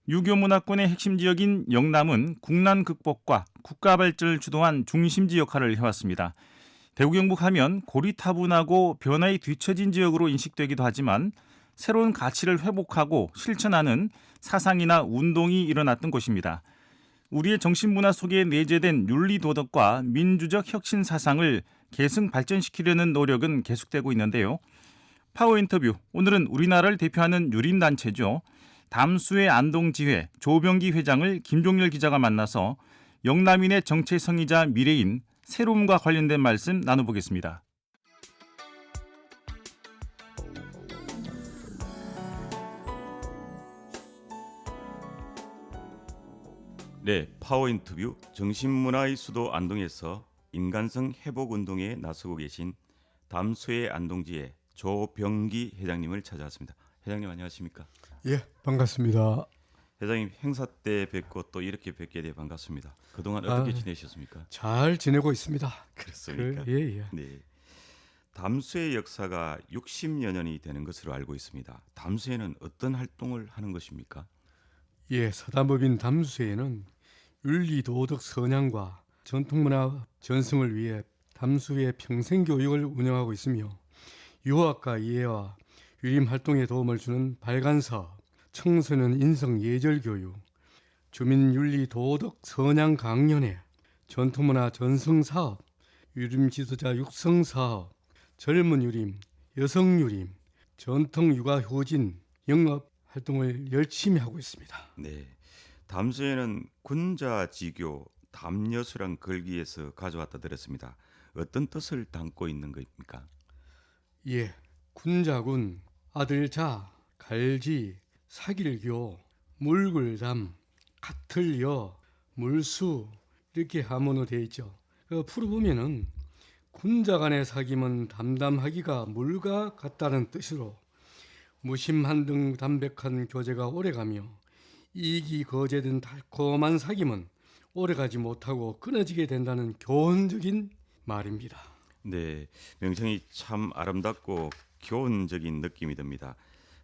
유교 문화권의 핵심 지역인 영남은 국난 극복과 국가 발전을 주도한 중심지 역할을 해왔습니다. 대구 경북하면 고리타분하고 변화에 뒤처진 지역으로 인식되기도 하지만 새로운 가치를 회복하고 실천하는 사상이나 운동이 일어났던 곳입니다. 우리의 정신문화 속에 내재된 윤리도덕과 민주적 혁신 사상을 계승 발전시키려는 노력은 계속되고 있는데요. 파워 인터뷰, 오늘은 우리나라를 대표하는 유림단체죠. 담수의 안동지회 조병기 회장을 김종렬 기자가 만나서 영남인의 정체성이자 미래인 새로움과 관련된 말씀 나눠보겠습니다. 네, 파워 인터뷰 정신문화의 수도 안동에서 인간성 회복 운동에 나서고 계신 담수의 안동지회 조병기 회장님을 찾아왔습니다. 회장님 안녕하십니까? 예, 반갑습니다. 회장님 행사 때 뵙고 또 이렇게 뵙게 돼 반갑습니다. 그동안 어떻게 지내셨습니까? 잘 지내고 있습니다. 그렇습니까? 예. 네. 담수의 역사가 60여 년이 되는 것으로 알고 있습니다. 담수에는 어떤 활동을 하는 것입니까? 예, 사단법인 담수회는 윤리도덕 선양과 전통문화 전승을 위해 담수회 평생교육을 운영하고 있으며 유학과 이해와 유림 활동에 도움을 주는 발간사업, 청소년 인성 예절교육, 주민윤리도덕 선양 강연회, 전통문화 전승사업, 유림 지도자 육성사업, 젊은 유림, 여성 유림, 전통 육아 효진, 영업 활동을 열심히 하고 있습니다. 네. 담수에는 군자지교 담여수란 걸기에서 가져왔다 들었습니다. 어떤 뜻을 담고 있는 것입니까? 예, 군자군, 아들자, 갈지, 사길교, 물굴담, 같을여, 물수 이렇게 하문으로 되어 있죠. 풀어보면은 군자 간의 사귐은 담담하기가 물과 같다는 뜻으로 무심한 등 담백한 교제가 오래가며 이익이 거제된 달콤한 사귐은 오래가지 못하고 끊어지게 된다는 교훈적인 말입니다. 네, 명칭이 참 아름답고 교훈적인 느낌이 듭니다.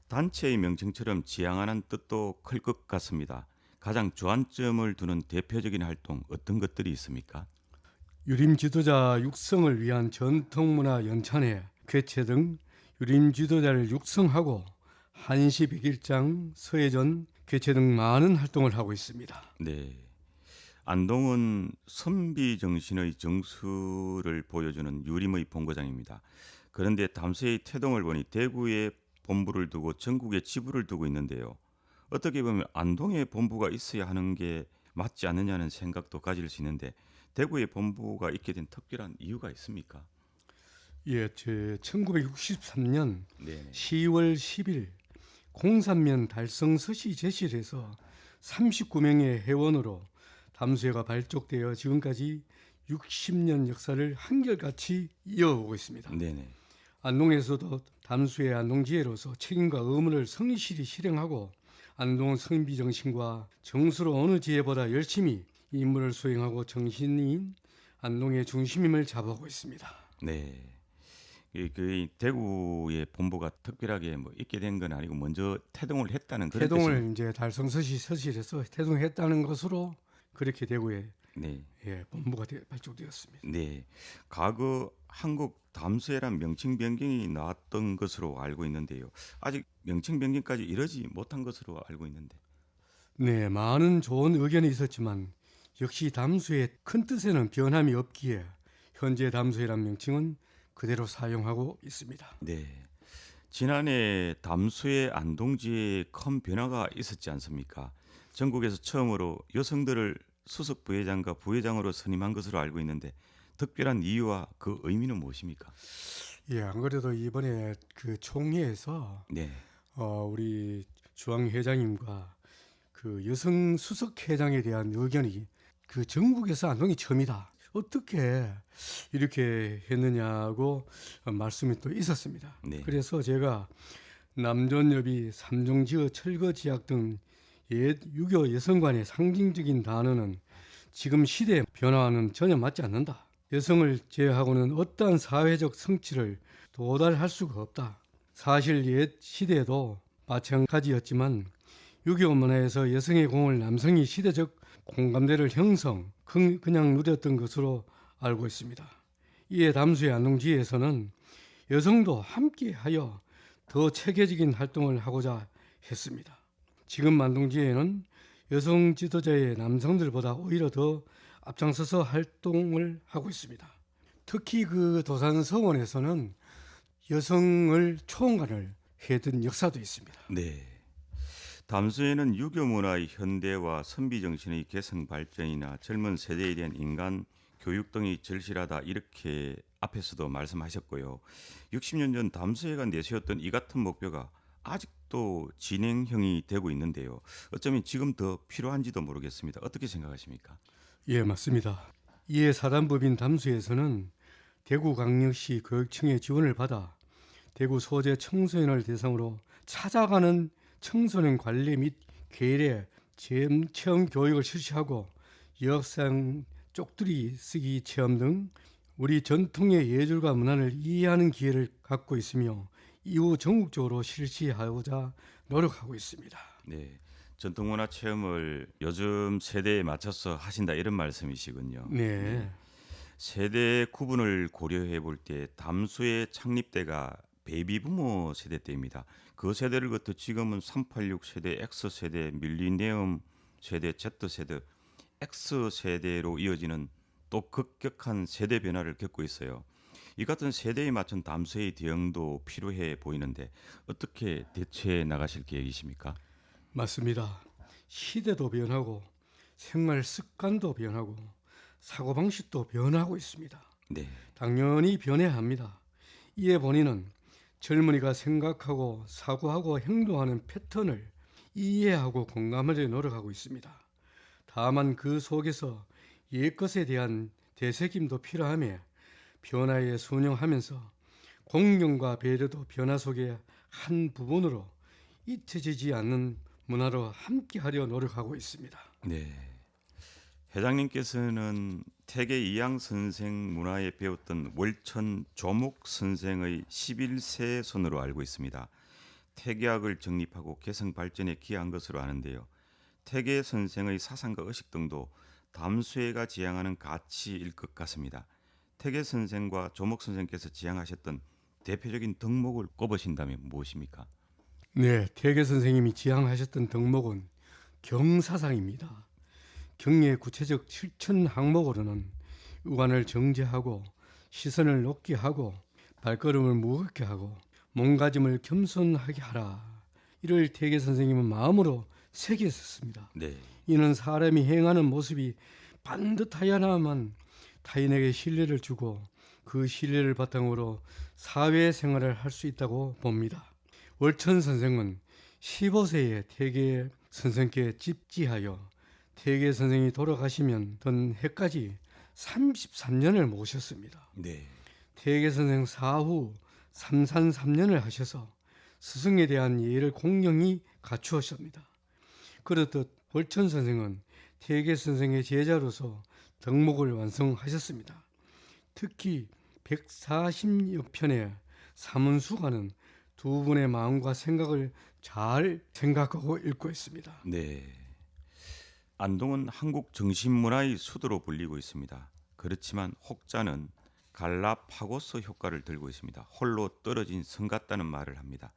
단체의 명칭처럼 지향하는 뜻도 클 것 같습니다. 가장 주안점을 두는 대표적인 활동 어떤 것들이 있습니까? 유림 지도자 육성을 위한 전통문화 연찬회, 개최 등 유림 지도자를 육성하고 한시 백일장, 서예전 개최 등 많은 활동을 하고 있습니다. 네, 안동은 선비 정신의 정수를 보여주는 유림의 본고장입니다. 그런데 담수의 태동을 보니 대구에 본부를 두고 전국에 지부를 두고 있는데요. 어떻게 보면 안동에 본부가 있어야 하는 게 맞지 않느냐는 생각도 가질 수 있는데 대구에 본부가 있게 된 특별한 이유가 있습니까? 예, 1963년 네. 10월 10일 공산면 달성 서시 제실에서 39명의 회원으로 담수회가 발족되어 지금까지 60년 역사를 한결같이 이어오고 있습니다. 네네. 안동에서도 담수회 안동지회로서 책임과 의무를 성실히 실행하고 안동 선비 정신과 정수로 어느 지회보다 열심히 임무를 수행하고 정신인 안동의 중심임을 잡아오고 있습니다. 네. 그 대구의 본부가 특별하게 뭐 있게 된 건 아니고 먼저 태동을 했다는 그런 태동을 이제 달성 서실에서 태동했다는 것으로 그렇게 대구에 네. 본부가 발족되었습니다. 네. 과거 한국 담수회란 명칭 변경이 나왔던 것으로 알고 있는데요. 아직 명칭 변경까지 이르지 못한 것으로 알고 있는데. 네, 많은 좋은 의견이 있었지만 역시 담수의 큰 뜻에는 변함이 없기에 현재 담수회란 명칭은 그대로 사용하고 있습니다. 네. 지난해 담수의 안동지에 큰 변화가 있었지 않습니까? 전국에서 처음으로 여성들을 수석 부회장과 부회장으로 선임한 것으로 알고 있는데 특별한 이유와 그 의미는 무엇입니까? 예, 안 그래도 이번에 그 총회에서 네. 우리 주황 회장님과 그 여성 수석 회장에 대한 의견이 그 전국에서 안동이 처음이다. 어떻게 이렇게 했느냐고 말씀이 또 있었습니다. 네. 그래서 제가 남존여비, 삼종지어, 철거지약 등 옛 유교 여성관의 상징적인 단어는 지금 시대의 변화와는 전혀 맞지 않는다. 여성을 제외하고는 어떠한 사회적 성취를 도달할 수가 없다. 사실 옛 시대에도 마찬가지였지만 6.25 문화에서 여성의 공을 남성이 시대적 공감대를 그냥 누렸던 것으로 알고 있습니다. 이에 담수의 안동지에서는 여성도 함께하여 더 체계적인 활동을 하고자 했습니다. 지금 안동지에는 여성 지도자의 남성들보다 오히려 더 앞장서서 활동을 하고 있습니다. 특히 그 도산서원에서는 여성을 초원관을 해둔 역사도 있습니다. 네. 담수에는 유교 문화의 현대화, 선비 정신의 개성 발전이나 젊은 세대에 대한 인간 교육 등이 절실하다 이렇게 앞에서도 말씀하셨고요. 60년 전 담수회가 내세웠던 이 같은 목표가 아직도 진행형이 되고 있는데요. 어쩌면 지금 더 필요한지도 모르겠습니다. 어떻게 생각하십니까? 예, 맞습니다. 이에 사단법인 담수에서는 대구광역시 교육청의 지원을 받아 대구 소재 청소년을 대상으로 찾아가는 청소년 관리 및 계례, 체험 교육을 실시하고 역상 쪽두리 쓰기 체험 등 우리 전통의 예술과 문화를 이해하는 기회를 갖고 있으며 이후 전국적으로 실시하고자 노력하고 있습니다. 네. 전통문화 체험을 요즘 세대에 맞춰서 하신다 이런 말씀이시군요. 네. 세대 구분을 고려해 볼 때 담수의 창립 때가 베이비부모 세대 때입니다. 그 세대를 거쳐 지금은 386 세대, X 세대, 밀리니엄 세대, Z 세대, X 세대로 이어지는 또 급격한 세대 변화를 겪고 있어요. 이 같은 세대에 맞춘 담수의 대응도 필요해 보이는데 어떻게 대처해 나가실 계획이십니까? 맞습니다. 시대도 변하고 생활 습관도 변하고 사고방식도 변하고 있습니다. 네. 당연히 변해야 합니다. 이에 본인은 젊은이가 생각하고 사고하고 행동하는 패턴을 이해하고 공감하려 노력하고 있습니다. 다만 그 속에서 옛것에 대한 되새김도 필요하며 변화에 순응하면서 공경과 배려도 변화 속의 한 부분으로 잊혀지지 않는 문화로 함께하려 노력하고 있습니다. 네. 회장님께서는 태계 이양 선생 문화에 배웠던 월천 조목 선생의 11세 손으로 알고 있습니다. 태계학을 정립하고 개성 발전에 기여한 것으로 아는데요. 태계 선생의 사상과 의식 등도 담수회가 지향하는 가치일 것 같습니다. 태계 선생과 조목 선생께서 지향하셨던 대표적인 덕목을 꼽으신다면 무엇입니까? 네, 태계 선생님이 지향하셨던 덕목은 경사상입니다. 경의 구체적 실천 항목으로는 우관을 정제하고 시선을 높게 하고 발걸음을 무겁게 하고 몸가짐을 겸손하게 하라. 이를 태계 선생님은 마음으로 새겼었습니다. 네. 이는 사람이 행하는 모습이 반듯하여야만 타인에게 신뢰를 주고 그 신뢰를 바탕으로 사회생활을 할 수 있다고 봅니다. 월천 선생은 15세에 태계 선생께 집지하여 태계 선생이 돌아가시면 던 해까지 33년을 모셨습니다. 네. 태계 선생 사후 삼산 3년을 하셔서 스승에 대한 예의를 공경히 갖추었습니다. 그렇듯 월천 선생은 태계 선생의 제자로서 덕목을 완성하셨습니다. 특히 140여 편의 사문수가는 두 분의 마음과 생각을 잘 생각하고 읽고 있습니다. 네. 안동은 한국 정신문화의 수도로 불리고 있습니다. 그렇지만 혹자는 갈라파고스 효과를 들고 있습니다. 홀로 떨어진 성 같다는 말을 합니다.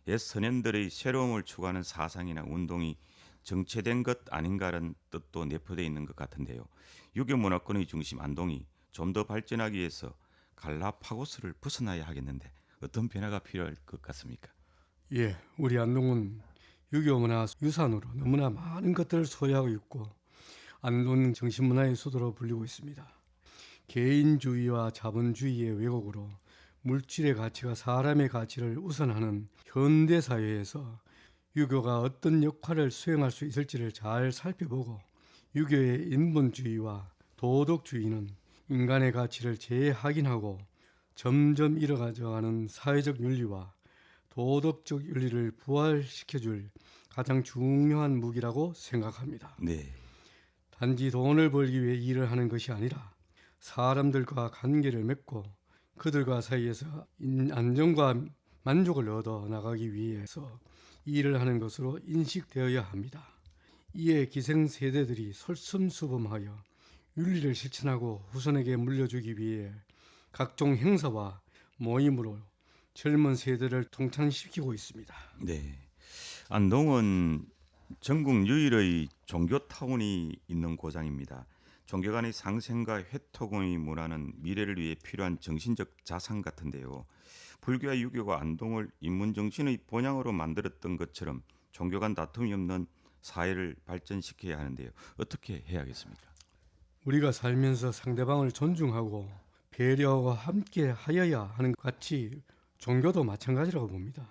옛 선현들의 새로움을 추구하는 사상이나 운동이 정체된 것 아닌가라는 뜻도 내포되어 있는 것 같은데요. 유교 문화권의 중심 안동이 좀 더 발전하기 위해서 갈라파고스를 벗어나야 하겠는데 어떤 변화가 필요할 것 같습니까? 예, 우리 안동은 유교 문화 유산으로 너무나 많은 것들을 소유하고 있고 안동 정신문화의 수도로 불리고 있습니다. 개인주의와 자본주의의 왜곡으로 물질의 가치가 사람의 가치를 우선하는 현대사회에서 유교가 어떤 역할을 수행할 수 있을지를 잘 살펴보고 유교의 인본주의와 도덕주의는 인간의 가치를 재확인하고 점점 잃어가져가는 사회적 윤리와 도덕적 윤리를 부활시켜줄 가장 중요한 무기라고 생각합니다. 네. 단지 돈을 벌기 위해 일을 하는 것이 아니라 사람들과 관계를 맺고 그들과 사이에서 안정과 만족을 얻어 나가기 위해서 일을 하는 것으로 인식되어야 합니다. 이에 기생세대들이 솔선수범하여 윤리를 실천하고 후손에게 물려주기 위해 각종 행사와 모임으로 젊은 세대를 동참시키고 있습니다. 네. 안동은 전국 유일의 종교타운이 있는 고장입니다. 종교 간의 상생과 회토공의 문화는 미래를 위해 필요한 정신적 자산 같은데요. 불교와 유교가 안동을 인문정신의 본향으로 만들었던 것처럼 종교 간 다툼이 없는 사회를 발전시켜야 하는데요. 어떻게 해야겠습니까? 우리가 살면서 상대방을 존중하고 배려하고 함께 하여야 하는 것 같이 종교도 마찬가지라고 봅니다.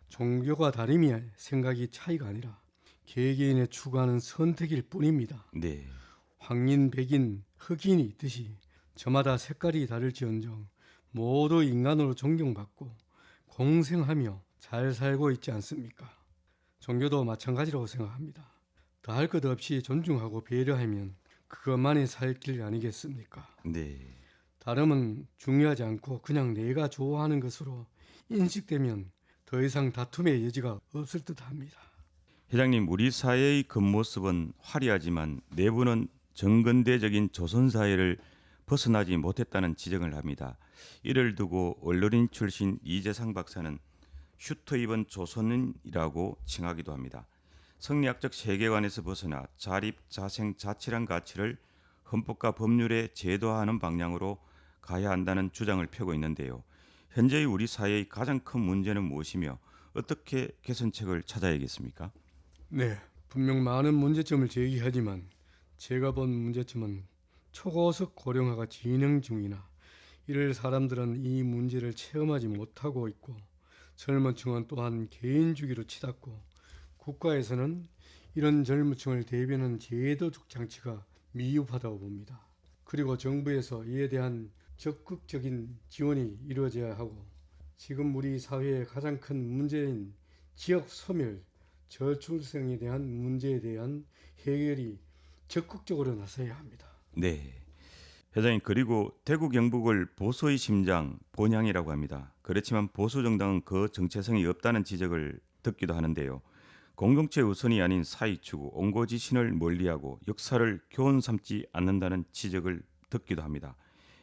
종교가 다름이 생각이 차이가 아니라 개개인의 추구하는 선택일 뿐입니다. 네. 황인, 백인, 흑인이 있듯이 저마다 색깔이 다를지언정 모두 인간으로 존경받고 공생하며 잘 살고 있지 않습니까? 종교도 마찬가지라고 생각합니다. 더할 것 없이 존중하고 배려하면 그것만이 살 길 아니겠습니까? 네. 다름은 중요하지 않고 그냥 내가 좋아하는 것으로 인식되면 더 이상 다툼의 여지가 없을 듯합니다. 회장님, 우리 사회의 겉모습은 화려하지만 내부는 정근대적인 조선사회를 벗어나지 못했다는 지적을 합니다. 이를 두고 언론인 출신 이재상 박사는 슈터 입은 조선인이라고 칭하기도 합니다. 성리학적 세계관에서 벗어나 자립, 자생, 자치란 가치를 헌법과 법률에 제도화하는 방향으로 가야 한다는 주장을 펴고 있는데요. 현재의 우리 사회의 가장 큰 문제는 무엇이며 어떻게 개선책을 찾아야겠습니까? 네, 분명 많은 문제점을 제기하지만 제가 본 문제점은 초고속 고령화가 진행 중이나 이를 사람들은 이 문제를 체험하지 못하고 있고 젊은 층은 또한 개인주의로 치닫고 국가에서는 이런 젊은 층을 대변하는 제도적 장치가 미흡하다고 봅니다. 그리고 정부에서 이에 대한 적극적인 지원이 이루어져야 하고 지금 우리 사회의 가장 큰 문제인 지역 소멸, 저출생에 대한 문제에 대한 해결이 적극적으로 나서야 합니다. 네. 회장님, 그리고 대구 경북을 보수의 심장, 본향이라고 합니다. 그렇지만 보수 정당은 그 정체성이 없다는 지적을 듣기도 하는데요. 공동체 우선이 아닌 사회 추구, 옹고지신을 멀리하고 역사를 교훈 삼지 않는다는 지적을 듣기도 합니다.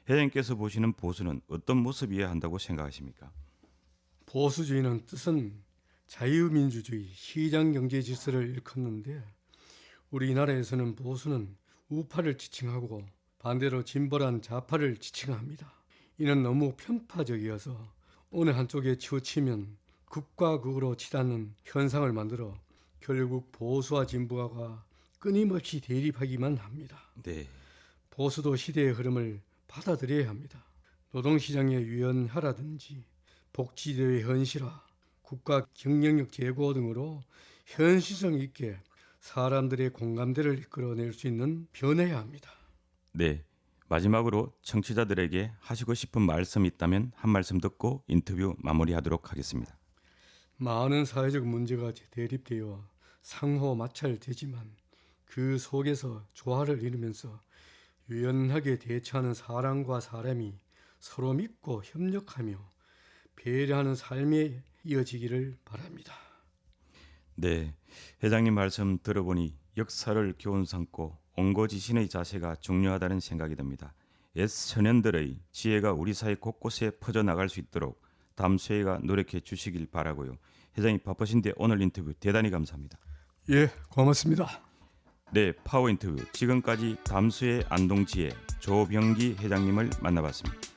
회장님께서 보시는 보수는 어떤 모습이어야 한다고 생각하십니까? 보수주의는 뜻은 자유민주주의, 시장경제 질서를 일컫는데 우리나라에서는 보수는 우파를 지칭하고 반대로 진보란 좌파를 지칭합니다. 이는 너무 편파적이어서 어느 한쪽에 치우치면 극과 극으로 치닫는 현상을 만들어 결국 보수와 진보가 끊임없이 대립하기만 합니다. 네. 보수도 시대의 흐름을 받아들여야 합니다. 노동시장의 유연화라든지 복지제도의 현실화, 국가 경쟁력 제고 등으로 현실성 있게 사람들의 공감대를 이끌어낼 수 있는 변해야 합니다. 네. 마지막으로 청취자들에게 하시고 싶은 말씀이 있다면 한 말씀 듣고 인터뷰 마무리하도록 하겠습니다. 많은 사회적 문제가 대립되어 상호 마찰되지만 그 속에서 조화를 이루면서 유연하게 대처하는 사람과 사람이 서로 믿고 협력하며 배려하는 삶에 이어지기를 바랍니다. 네, 회장님 말씀 들어보니 역사를 교훈 삼고 옹고지신의 자세가 중요하다는 생각이 듭니다. 옛 선현들의 지혜가 우리 사회 곳곳에 퍼져나갈 수 있도록 담수회가 노력해 주시길 바라고요. 회장님 바쁘신데 오늘 인터뷰 대단히 감사합니다. 예, 고맙습니다. 네, 파워 인터뷰 지금까지 담수회 안동지혜 조병기 회장님을 만나봤습니다.